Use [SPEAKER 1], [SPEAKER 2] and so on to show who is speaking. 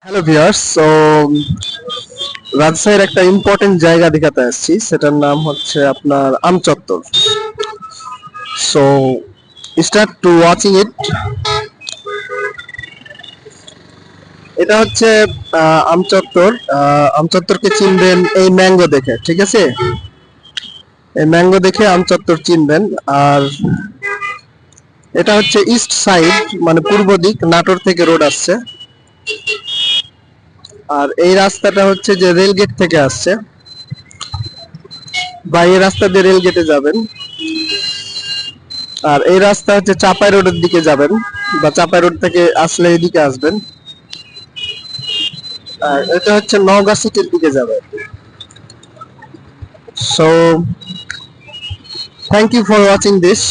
[SPEAKER 1] Hello viewers, রাজশাহীর একটা important জায়গা দেখাতে আসছি, সেটার নাম হচ্ছে আপনার Amchatwar. So start to watching it. এটা হচ্ছে আমচত্বর। আমচত্বরকে চিনবেন এই ম্যাঙ্গো দেখে, ঠিক আছে? এই ম্যাঙ্গো দেখে আমচত্বর চিনবেন। আর এটা হচ্ছে ইস্ট সাইড, মানে পূর্ব দিক, নাটোর থেকে রোড আসছে। আর এই রাস্তাটা হচ্ছে যে রেল গেট থেকে আসছে, বা এই রাস্তা দিয়ে রেল গেটে যাবেন। আর এই রাস্তা হচ্ছে চাপাই রোডের দিকে যাবেন, বা চাপাই রোড থেকে আসলে এদিকে আসবেন। আর এটা হচ্ছে নওগাঁ সিটির দিকে যাবে। So thank you for watching this.